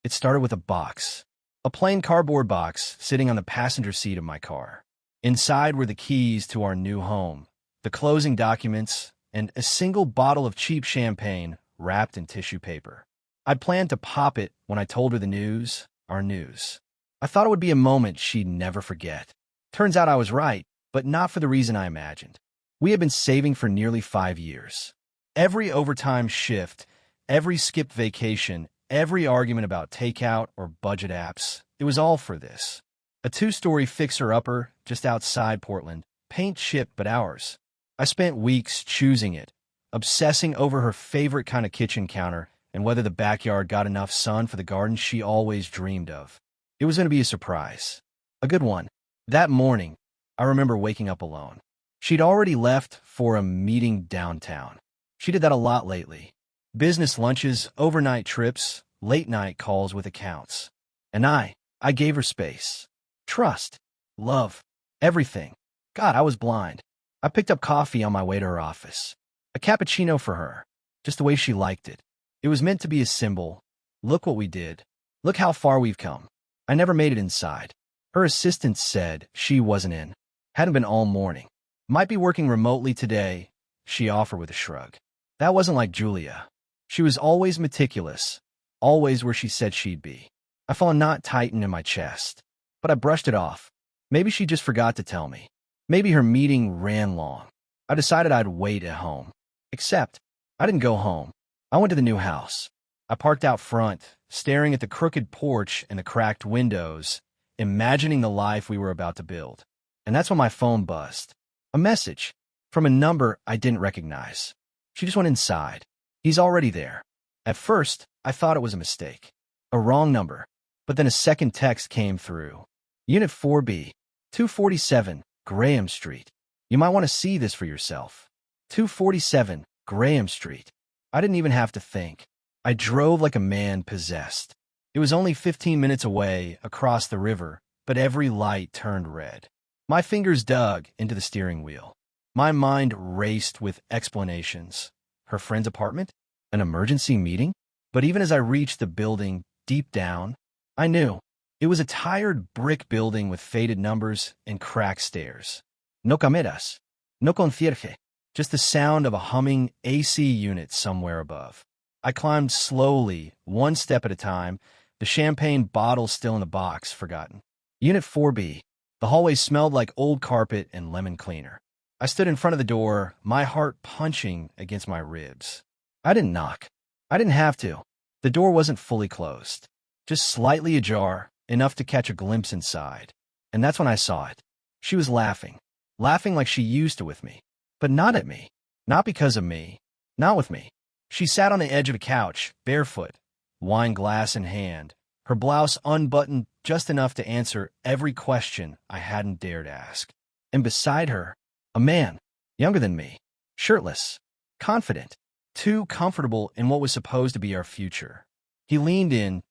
It started with a box. A plain cardboard box sitting on the passenger seat of my car. Inside were the keys to our new home, the closing documents, and a single bottle of cheap champagne wrapped in tissue paper. I'd planned to pop it when I told her the news, our news. I thought it would be a moment she'd never forget. Turns out I was right, but not for the reason I imagined. We had been saving for nearly 5 years. Every overtime shift, every skipped vacation, every argument about takeout or budget apps, it was all for this. A 2-story fixer-upper just outside Portland, paint chipped but ours. I spent weeks choosing it, obsessing over her favorite kind of kitchen counter and whether the backyard got enough sun for the garden she always dreamed of. It was going to be a surprise. A good one. That morning, I remember waking up alone. She'd already left for a meeting downtown. She did that a lot lately. Business lunches, overnight trips, late-night calls with accounts. And I gave her space. Trust. Love. Everything. God, I was blind. I picked up coffee on my way to her office. A cappuccino for her, just the way she liked it. It was meant to be a symbol. Look what we did. Look how far we've come. I never made it inside. Her assistant said she wasn't in. Hadn't been all morning. Might be working remotely today, she offered with a shrug. That wasn't like Julia. She was always meticulous, always where she said she'd be. I felt a knot tighten in my chest, but I brushed it off. Maybe she just forgot to tell me. Maybe her meeting ran long. I decided I'd wait at home. Except, I didn't go home. I went to the new house. I parked out front, staring at the crooked porch and the cracked windows, imagining the life we were about to build. And that's when my phone buzzed. A message from a number I didn't recognize. She just went inside. He's already there. At first, I thought it was a mistake. A wrong number. But then a second text came through. Unit 4B, 247, Graham Street. You might want to see this for yourself. 247, Graham Street. I didn't even have to think. I drove like a man possessed. It was only 15 minutes away, across the river, but every light turned red. My fingers dug into the steering wheel. My mind raced with explanations. Her friend's apartment? An emergency meeting? But even as I reached the building, deep down, I knew. It was a tired brick building with faded numbers and cracked stairs. No cameras. No concierge. Just the sound of a humming AC unit somewhere above. I climbed slowly, one step at a time, the champagne bottle still in the box, forgotten. Unit 4B. The hallway smelled like old carpet and lemon cleaner. I stood in front of the door, my heart punching against my ribs. I didn't knock. I didn't have to. The door wasn't fully closed. Just slightly ajar, enough to catch a glimpse inside. And that's when I saw it. She was laughing. Laughing like she used to with me. But not at me. Not because of me. Not with me. She sat on the edge of a couch, barefoot, wine glass in hand, her blouse unbuttoned just enough to answer every question I hadn't dared ask. And beside her, a man, younger than me, shirtless, confident, too comfortable in what was supposed to be our future. He leaned in,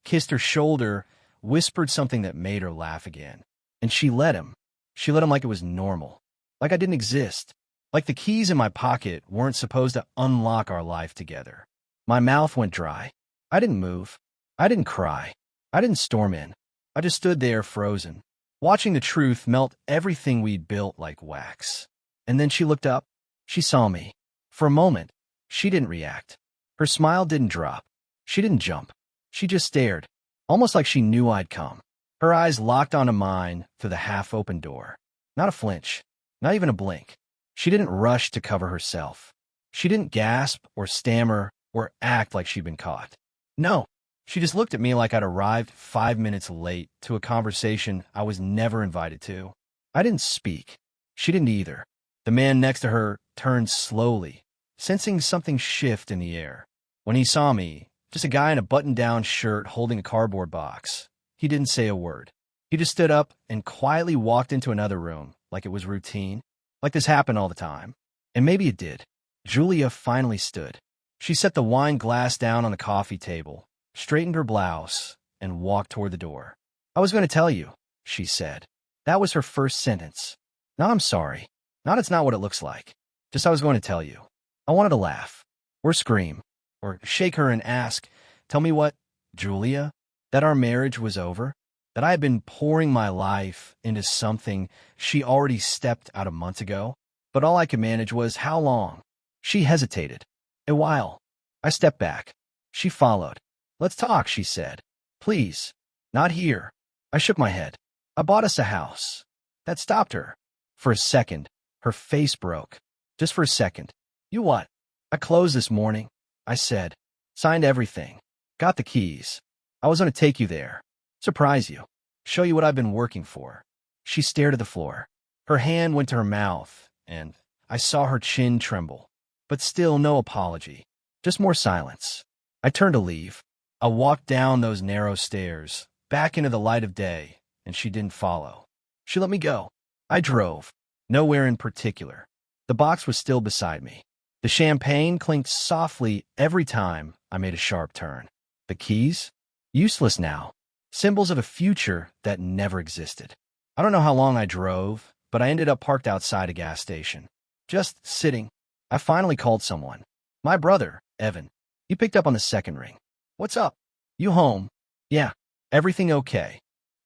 kissed her shoulder, whispered something that made her laugh again. And she let him. She let him like it was normal. Like I didn't exist. Like the keys in my pocket weren't supposed to unlock our life together. My mouth went dry. I didn't move. I didn't cry. I didn't storm in. I just stood there frozen, watching the truth melt everything we'd built like wax. And then she looked up. She saw me. For a moment, she didn't react. Her smile didn't drop. She didn't jump. She just stared, almost like she knew I'd come. Her eyes locked onto mine through the half-open door. Not a flinch. Not even a blink. She didn't rush to cover herself. She didn't gasp or stammer or act like she'd been caught. No, she just looked at me like I'd arrived 5 minutes late to a conversation I was never invited to. I didn't speak. She didn't either. The man next to her turned slowly, sensing something shift in the air. When he saw me, just a guy in a button-down shirt holding a cardboard box, he didn't say a word. He just stood up and quietly walked into another room, like it was routine. Like this happened all the time. And maybe it did. Julia finally stood. She set the wine glass down on the coffee table, straightened her blouse, and walked toward the door. I was going to tell you, she said. That was her first sentence. Not I'm sorry. Not it's not what it looks like. Just I was going to tell you. I wanted to laugh. Or scream. Or shake her and ask, tell me what, Julia? that our marriage was over, that I had been pouring my life into something she already stepped out of months ago. But all I could manage was how long. She hesitated. A while. I stepped back. She followed. Let's talk, she said. Please. Not here. I shook my head. I bought us a house. That stopped her. For a second, her face broke. Just for a second. You what? I closed this morning, I said. Signed everything. Got the keys. I was going to take you there. Surprise you. Show you what I've been working for. She stared at the floor. Her hand went to her mouth, and I saw her chin tremble. But still no apology. Just more silence. I turned to leave. I walked down those narrow stairs, back into the light of day, and she didn't follow. She let me go. I drove. Nowhere in particular. The box was still beside me. The champagne clinked softly every time I made a sharp turn. The keys? Useless now. Symbols of a future that never existed. I don't know how long I drove, but I ended up parked outside a gas station. Just sitting. I finally called someone. My brother, Evan. He picked up on the second ring. What's up? You home? Yeah. Everything okay?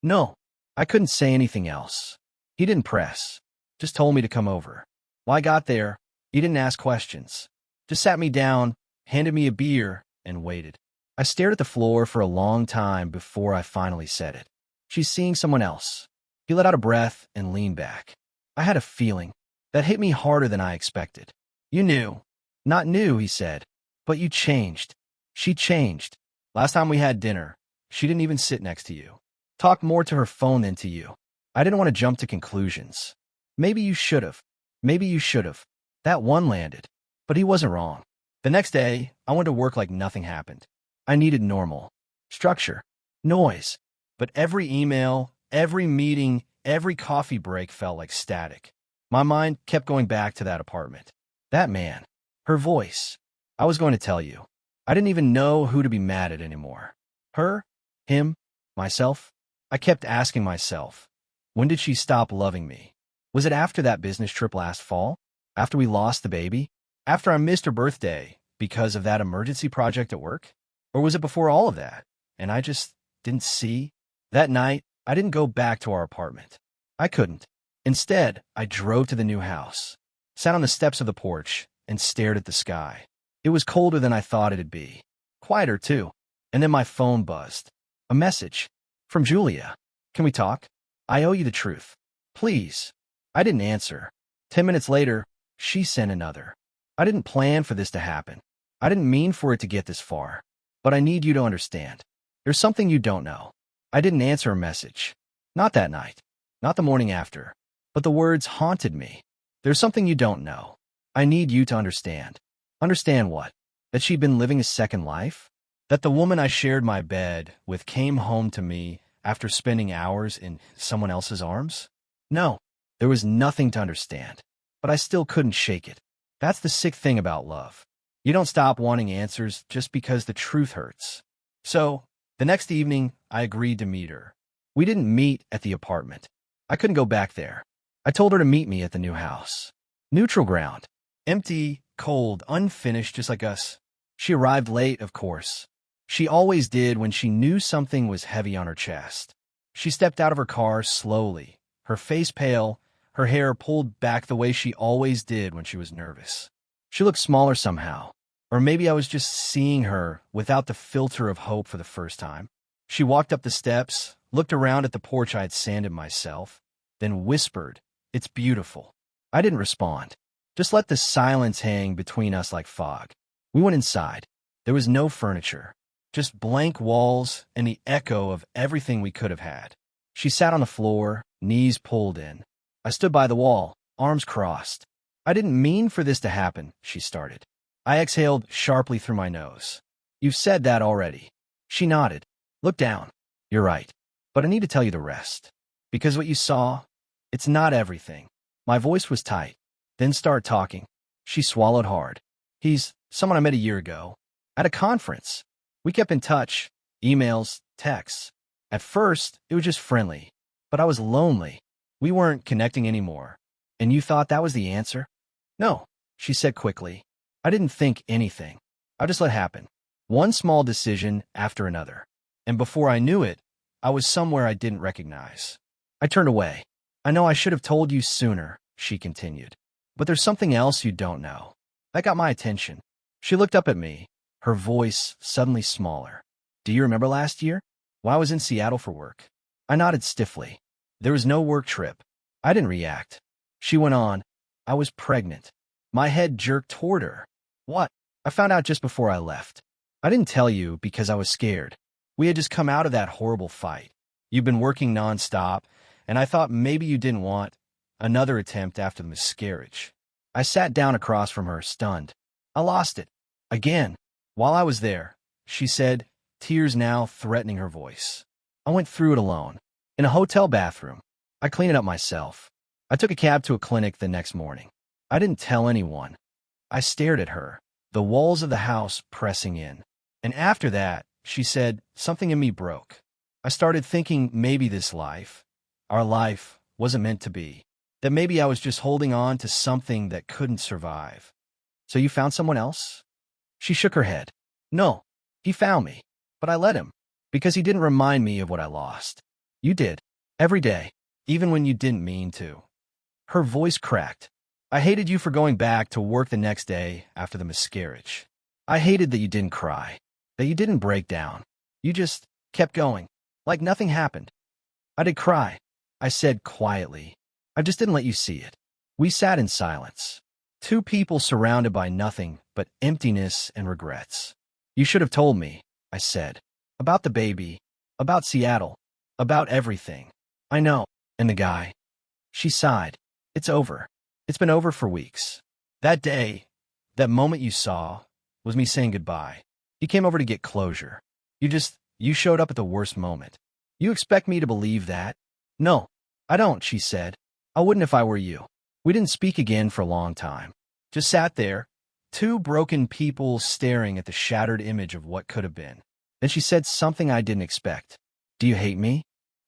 No. I couldn't say anything else. He didn't press. Just told me to come over. When I got there, he didn't ask questions. Just sat me down, handed me a beer, and waited. I stared at the floor for a long time before I finally said it. She's seeing someone else. He let out a breath and leaned back. I had a feeling that hit me harder than I expected. You knew. Not new, he said. But you changed. She changed. Last time we had dinner, she didn't even sit next to you. Talked more to her phone than to you. I didn't want to jump to conclusions. Maybe you should have. Maybe you should have. That one landed. But he wasn't wrong. The next day, I went to work like nothing happened. I needed normal. Structure. Noise. But every email, every meeting, every coffee break felt like static. My mind kept going back to that apartment. That man. Her voice. I was going to tell you. I didn't even know who to be mad at anymore. Her? Him? Myself? I kept asking myself, when did she stop loving me? Was it after that business trip last fall? After we lost the baby? After I missed her birthday because of that emergency project at work? Or was it before all of that, and I just didn't see? That night, I didn't go back to our apartment. I couldn't. Instead, I drove to the new house, sat on the steps of the porch, and stared at the sky. It was colder than I thought it'd be. Quieter, too. And then my phone buzzed. A message. From Julia. Can we talk? I owe you the truth. Please. I didn't answer. 10 minutes later, she sent another. I didn't plan for this to happen. I didn't mean for it to get this far. But I need you to understand. There's something you don't know. I didn't answer a message. Not that night. Not the morning after. But the words haunted me. There's something you don't know. I need you to understand. Understand what? That she'd been living a second life? That the woman I shared my bed with came home to me after spending hours in someone else's arms? No, there was nothing to understand. But I still couldn't shake it. That's the sick thing about love. You don't stop wanting answers just because the truth hurts. So, the next evening, I agreed to meet her. We didn't meet at the apartment. I couldn't go back there. I told her to meet me at the new house. Neutral ground. Empty, cold, unfinished, just like us. She arrived late, of course. She always did when she knew something was heavy on her chest. She stepped out of her car slowly, her face pale, her hair pulled back the way she always did when she was nervous. She looked smaller somehow. Or maybe I was just seeing her without the filter of hope for the first time. She walked up the steps, looked around at the porch I had sanded myself, then whispered, "It's beautiful." I didn't respond. Just let the silence hang between us like fog. We went inside. There was no furniture, just blank walls and the echo of everything we could have had. She sat on the floor, knees pulled in. I stood by the wall, arms crossed. "I didn't mean for this to happen," she started. I exhaled sharply through my nose. "You've said that already." She nodded. "Look down. You're right. But I need to tell you the rest. Because what you saw, it's not everything." My voice was tight. "Then start talking." She swallowed hard. "He's someone I met a year ago. At a conference. We kept in touch. Emails, texts. At first, it was just friendly. But I was lonely. We weren't connecting anymore. And you thought that was the answer?" "No," she said quickly. "I didn't think anything. I just let happen. One small decision after another. and before I knew it, I was somewhere I didn't recognize. I turned away. I know I should have told you sooner, she continued. But there's something else you don't know. That got my attention. She looked up at me, her voice suddenly smaller. Do you remember last year? When I was in Seattle for work. I nodded stiffly. There was no work trip. I didn't react. She went on. I was pregnant. My head jerked toward her. What? I found out just before I left. I didn't tell you because I was scared. We had just come out of that horrible fight. You've been working nonstop, and I thought maybe you didn't want another attempt after the miscarriage. I sat down across from her, stunned. I lost it. Again. While I was there, she said, tears now threatening her voice. I went through it alone. In a hotel bathroom. I cleaned it up myself. I took a cab to a clinic the next morning. I didn't tell anyone. I stared at her, the walls of the house pressing in. And after that, she said, something in me broke. I started thinking maybe this life, our life, wasn't meant to be. That maybe I was just holding on to something that couldn't survive. So you found someone else? She shook her head. No, he found me. But I let him. Because he didn't remind me of what I lost. You did. Every day. Even when you didn't mean to. Her voice cracked. I hated you for going back to work the next day after the miscarriage. I hated that you didn't cry. That you didn't break down. You just kept going. Like nothing happened. I did cry. I said quietly. I just didn't let you see it. We sat in silence. Two people surrounded by nothing but emptiness and regrets. You should have told me, I said. About the baby. About Seattle. About everything. I know. And the guy. She sighed. It's over. It's been over for weeks. That day, that moment you saw, was me saying goodbye. You came over to get closure. You showed up at the worst moment. You expect me to believe that? No, I don't, she said. I wouldn't if I were you. We didn't speak again for a long time. Just sat there, two broken people staring at the shattered image of what could have been. Then she said something I didn't expect. Do you hate me?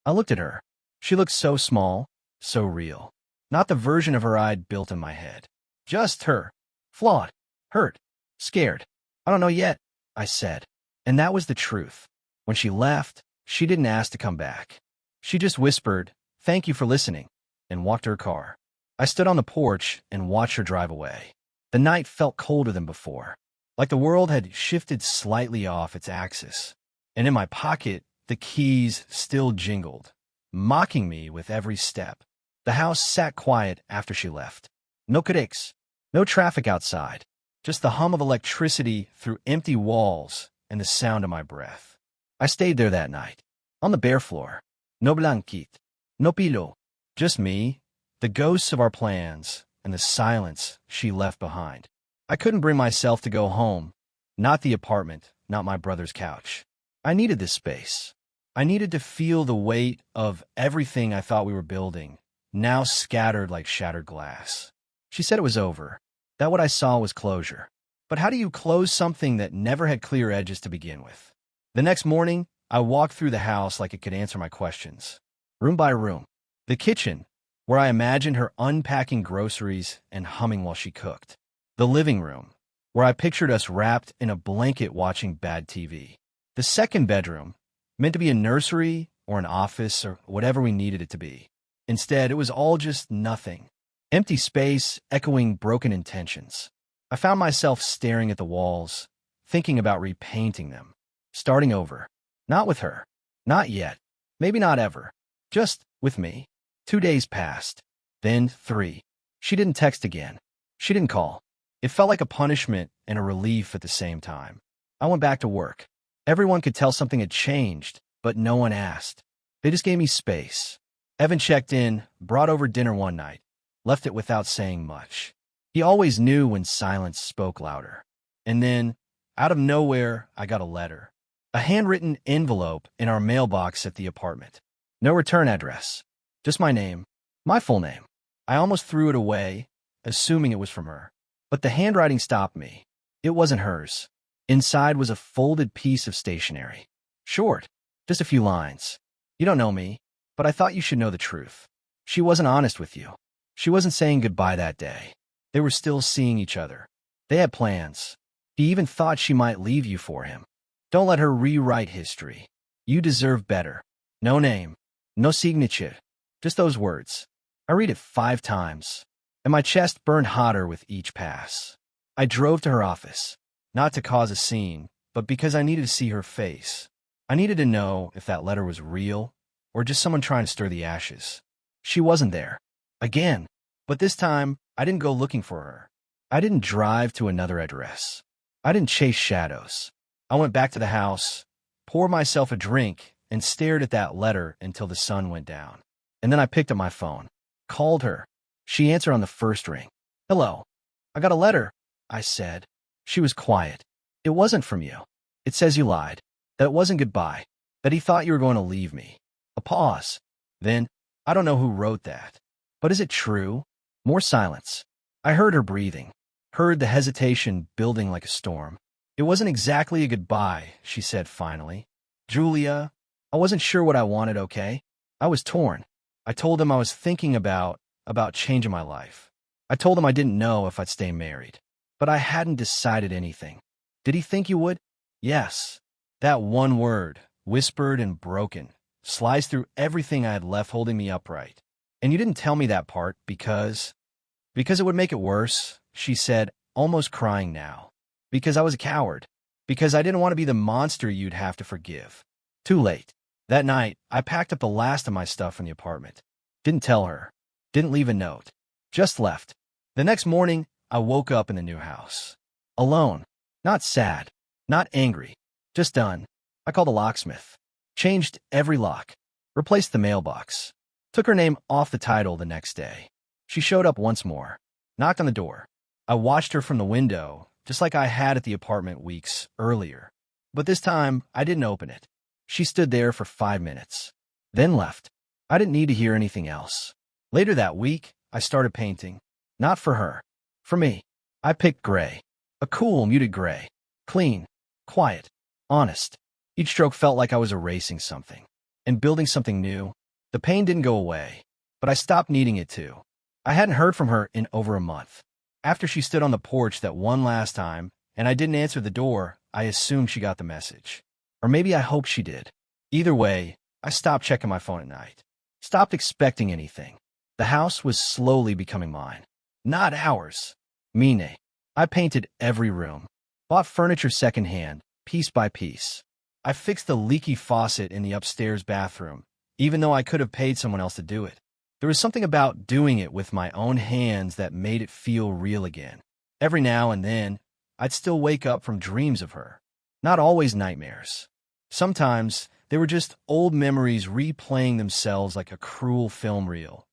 I looked at her. She looked so small, so real. Not the version of her I'd built in my head. Just her. Flawed. Hurt. Scared. I don't know yet, I said. And that was the truth. When she left, she didn't ask to come back. She just whispered, thank you for listening, and walked to her car. I stood on the porch and watched her drive away. The night felt colder than before, like the world had shifted slightly off its axis. And in my pocket, the keys still jingled, mocking me with every step. The house sat quiet after she left. No critics, no traffic outside, just the hum of electricity through empty walls and the sound of my breath. I stayed there that night, on the bare floor. No blanket, no pillow, just me, the ghosts of our plans, and the silence she left behind. I couldn't bring myself to go home, not the apartment, not my brother's couch. I needed this space. I needed to feel the weight of everything I thought we were building, now scattered like shattered glass. She said it was over, that what I saw was closure. But how do you close something that never had clear edges to begin with? The next morning, I walked through the house like it could answer my questions. Room by room. The kitchen, where I imagined her unpacking groceries and humming while she cooked. The living room, where I pictured us wrapped in a blanket watching bad TV. The second bedroom, meant to be a nursery or an office or whatever we needed it to be. Instead, it was all just nothing. Empty space, echoing broken intentions. I found myself staring at the walls, thinking about repainting them. Starting over. Not with her. Not yet. Maybe not ever. Just with me. 2 days passed. Then 3. She didn't text again. She didn't call. It felt like a punishment and a relief at the same time. I went back to work. Everyone could tell something had changed, but no one asked. They just gave me space. Evan checked in, brought over dinner one night, left it without saying much. He always knew when silence spoke louder. And then, out of nowhere, I got a letter. A handwritten envelope in our mailbox at the apartment. No return address. Just my name. My full name. I almost threw it away, assuming it was from her. But the handwriting stopped me. It wasn't hers. Inside was a folded piece of stationery. Short. Just a few lines. You don't know me, but I thought you should know the truth. She wasn't honest with you. She wasn't saying goodbye that day. They were still seeing each other. They had plans. He even thought she might leave you for him. Don't let her rewrite history. You deserve better. No name. No signature. Just those words. I read it 5 times, and my chest burned hotter with each pass. I drove to her office, not to cause a scene, but because I needed to see her face. I needed to know if that letter was real or just someone trying to stir the ashes. She wasn't there. Again. But this time, I didn't go looking for her. I didn't drive to another address. I didn't chase shadows. I went back to the house, poured myself a drink, and stared at that letter until the sun went down. And then I picked up my phone, called her. She answered on the first ring. "Hello. I got a letter," I said. She was quiet. "It wasn't from you. It says you lied. That it wasn't goodbye. That he thought you were going to leave me." A pause. Then, "I don't know who wrote that. But is it true?" More silence. I heard her breathing, heard the hesitation building like a storm. "It wasn't exactly a goodbye," she said finally. "Julia, I wasn't sure what I wanted, okay? I was torn. I told him I was thinking about changing my life. I told him I didn't know if I'd stay married. But I hadn't decided anything. Did he think you would?" "Yes." That one word, whispered and broken, sliced through everything I had left holding me upright. "And you didn't tell me that part because it would make it worse," she said, almost crying now. "Because I was a coward. Because I didn't want to be the monster you'd have to forgive." Too late. That night, I packed up the last of my stuff in the apartment. Didn't tell her. Didn't leave a note. Just left. The next morning, I woke up in the new house. Alone. Not sad. Not angry. Just done. I called the locksmith. Changed every lock. Replaced the mailbox. Took her name off the title the next day. She showed up once more. Knocked on the door. I watched her from the window, just like I had at the apartment weeks earlier. But this time, I didn't open it. She stood there for 5 minutes. Then left. I didn't need to hear anything else. Later that week, I started painting. Not for her. For me. I picked gray. A cool, muted gray. Clean. Quiet. Honest. Each stroke felt like I was erasing something. And building something new. The pain didn't go away. But I stopped needing it to. I hadn't heard from her in over a month. After she stood on the porch that one last time, and I didn't answer the door, I assumed she got the message. Or maybe I hoped she did. Either way, I stopped checking my phone at night. Stopped expecting anything. The house was slowly becoming mine. Not ours. Mine. I painted every room. Bought furniture secondhand, piece by piece. I fixed the leaky faucet in the upstairs bathroom, even though I could have paid someone else to do it. There was something about doing it with my own hands that made it feel real again. Every now and then, I'd still wake up from dreams of her. Not always nightmares. Sometimes, they were just old memories replaying themselves like a cruel film reel.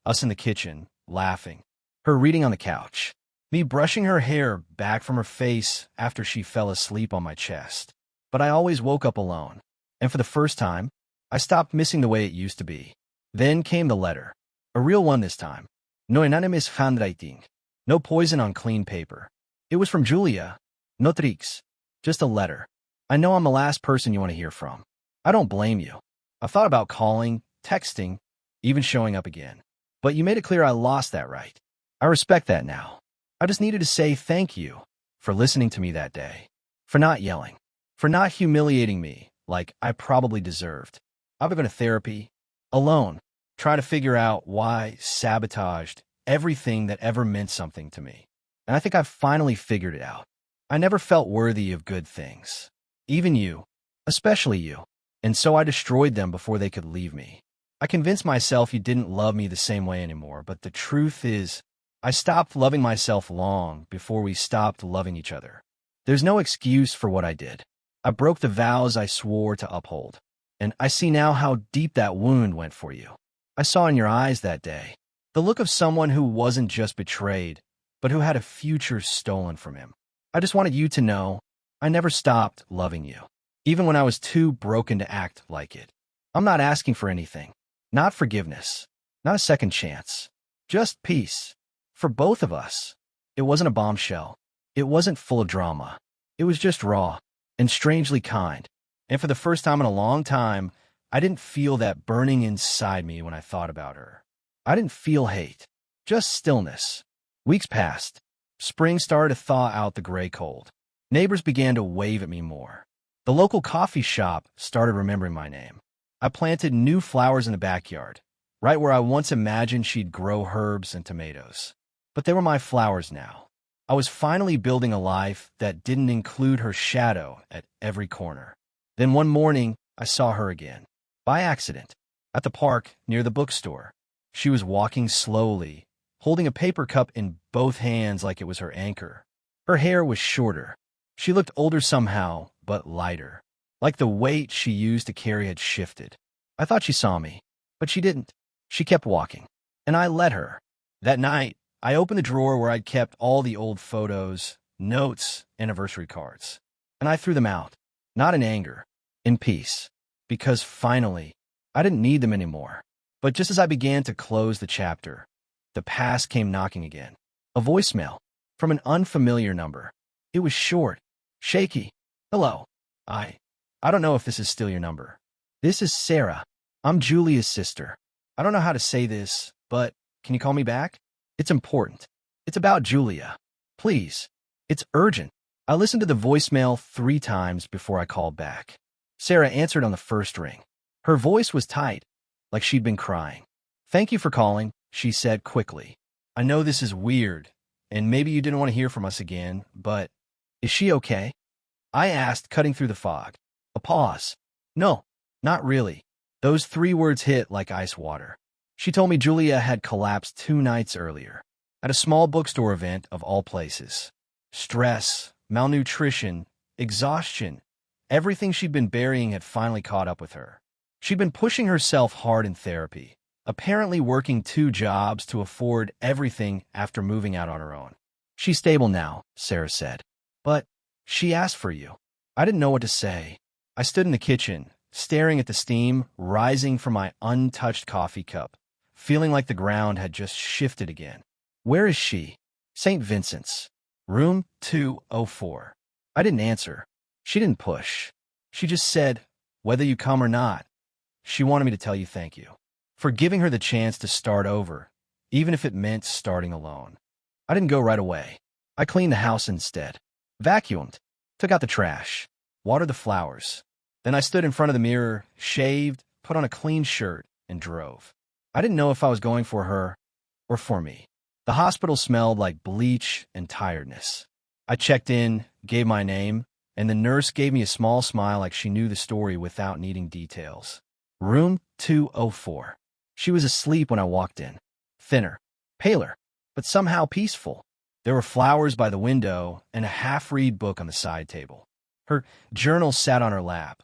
Us in the kitchen, laughing. Her reading on the couch. Me brushing her hair back from her face after she fell asleep on my chest. But I always woke up alone. And for the first time, I stopped missing the way it used to be. Then came the letter. A real one this time. No anonymous handwriting. No poison on clean paper. It was from Julia. No tricks. Just a letter. "I know I'm the last person you want to hear from. I don't blame you. I've thought about calling, texting, even showing up again. But you made it clear I lost that right. I respect that now. I just needed to say thank you for listening to me that day. For not yelling. For not humiliating me like I probably deserved. I've been to therapy. Alone. Try to figure out why sabotaged everything that ever meant something to me. And I think I've finally figured it out. I never felt worthy of good things. Even you. Especially you. And so I destroyed them before they could leave me. I convinced myself you didn't love me the same way anymore, but the truth is, I stopped loving myself long before we stopped loving each other. There's no excuse for what I did. I broke the vows I swore to uphold. And I see now how deep that wound went for you. I saw in your eyes that day the look of someone who wasn't just betrayed, but who had a future stolen from him. I just wanted you to know I never stopped loving you, even when I was too broken to act like it. I'm not asking for anything. Not forgiveness. Not a second chance. Just peace. For both of us. It wasn't a bombshell. It wasn't full of drama. It was just raw and strangely kind. And for the first time in a long time, I didn't feel that burning inside me when I thought about her. I didn't feel hate. Just stillness. Weeks passed. Spring started to thaw out the gray cold. Neighbors began to wave at me more. The local coffee shop started remembering my name. I planted new flowers in the backyard, right where I once imagined she'd grow herbs and tomatoes. But they were my flowers now. I was finally building a life that didn't include her shadow at every corner. Then one morning, I saw her again. By accident. At the park, near the bookstore. She was walking slowly, holding a paper cup in both hands like it was her anchor. Her hair was shorter. She looked older somehow, but lighter. Like the weight she used to carry had shifted. I thought she saw me, but she didn't. She kept walking, and I let her. That night, I opened the drawer where I'd kept all the old photos, notes, anniversary cards. And I threw them out, not in anger, in peace. Because finally, I didn't need them anymore. But just as I began to close the chapter, the past came knocking again. A voicemail from an unfamiliar number. It was short, shaky. Hello. I don't know if this is still your number. This is Sarah. I'm Julia's sister. I don't know how to say this, but can you call me back? It's important. It's about Julia. Please. It's urgent. I listened to the voicemail 3 times before I called back. Sarah answered on the first ring. Her voice was tight, like she'd been crying. Thank you for calling, she said quickly. I know this is weird, and maybe you didn't want to hear from us again, but is she okay? I asked, cutting through the fog. A pause. No, not really. Those 3 words hit like ice water. She told me Julia had collapsed 2 nights earlier, at a small bookstore event of all places. Stress, malnutrition, exhaustion, everything she'd been burying had finally caught up with her. She'd been pushing herself hard in therapy, apparently working 2 jobs to afford everything after moving out on her own. She's stable now, Sarah said. But she asked for you. I didn't know what to say. I stood in the kitchen, staring at the steam rising from my untouched coffee cup, feeling like the ground had just shifted again. Where is she? St. Vincent's. Room 204. I didn't answer. She didn't push. She just said, whether you come or not. She wanted me to tell you thank you for giving her the chance to start over, even if it meant starting alone. I didn't go right away. I cleaned the house instead. Vacuumed. Took out the trash. Watered the flowers. Then I stood in front of the mirror, shaved, put on a clean shirt, and drove. I didn't know if I was going for her or for me. The hospital smelled like bleach and tiredness. I checked in, gave my name, and the nurse gave me a small smile like she knew the story without needing details. Room 204. She was asleep when I walked in. Thinner, paler, but somehow peaceful. There were flowers by the window and a half-read book on the side table. Her journal sat on her lap,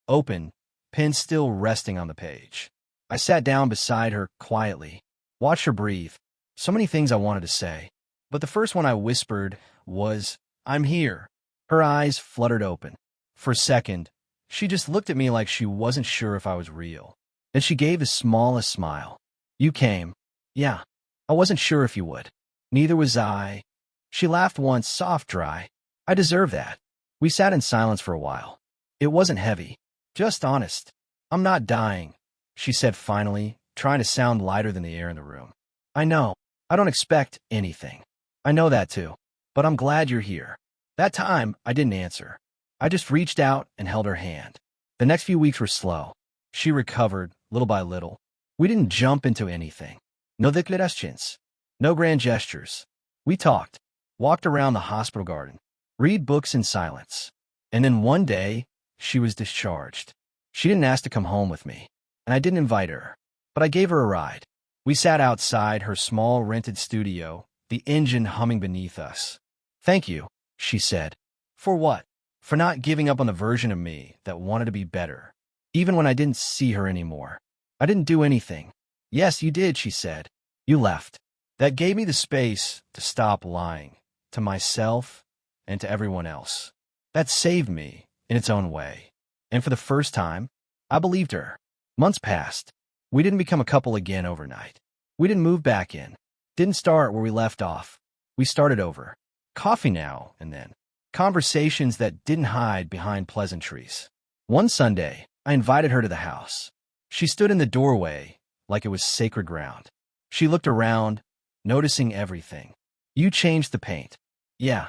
open, pen still resting on the page. I sat down beside her quietly, watched her breathe. So many things I wanted to say, but the first one I whispered was, I'm here. Her eyes fluttered open. For a second, she just looked at me like she wasn't sure if I was real. Then she gave the smallest smile. You came. Yeah. I wasn't sure if you would. Neither was I. She laughed once, soft, dry. I deserve that. We sat in silence for a while. It wasn't heavy, just honest. I'm not dying, she said finally, trying to sound lighter than the air in the room. I know. I don't expect anything. I know that too. But I'm glad you're here. That time, I didn't answer. I just reached out and held her hand. The next few weeks were slow. She recovered, little by little. We didn't jump into anything. No declarations. No grand gestures. We talked, walked around the hospital garden, read books in silence. And then one day, she was discharged. She didn't ask to come home with me, and I didn't invite her, but I gave her a ride. We sat outside her small rented studio, the engine humming beneath us. Thank you, she said. For what? For not giving up on the version of me that wanted to be better, even when I didn't see her anymore. I didn't do anything. Yes, you did, she said. You left. That gave me the space to stop lying, to myself and to everyone else. That saved me in its own way. And for the first time, I believed her. Months passed. We didn't become a couple again overnight. We didn't move back in. Didn't start where we left off. We started over. Coffee now and then. Conversations that didn't hide behind pleasantries. One Sunday, I invited her to the house. She stood in the doorway like it was sacred ground. She looked around, noticing everything. You changed the paint. Yeah,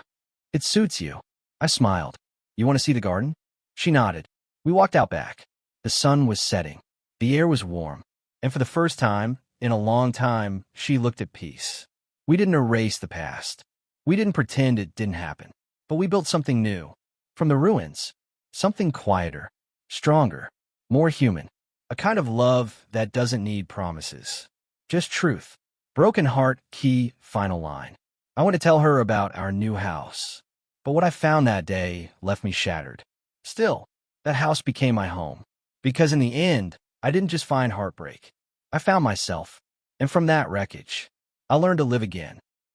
it suits you. I smiled. You want to see the garden? She nodded. We walked out back. The sun was setting. The air was warm. And for the first time, in a long time, she looked at peace. We didn't erase the past. We didn't pretend it didn't happen. But we built something new. From the ruins. Something quieter, stronger, more human. A kind of love that doesn't need promises. Just truth. Broken heart, key, final line. I want to tell her about our new house. But what I found that day left me shattered. Still, that house became my home. Because in the end, I didn't just find heartbreak. I found myself. And from that wreckage, I learned to live again.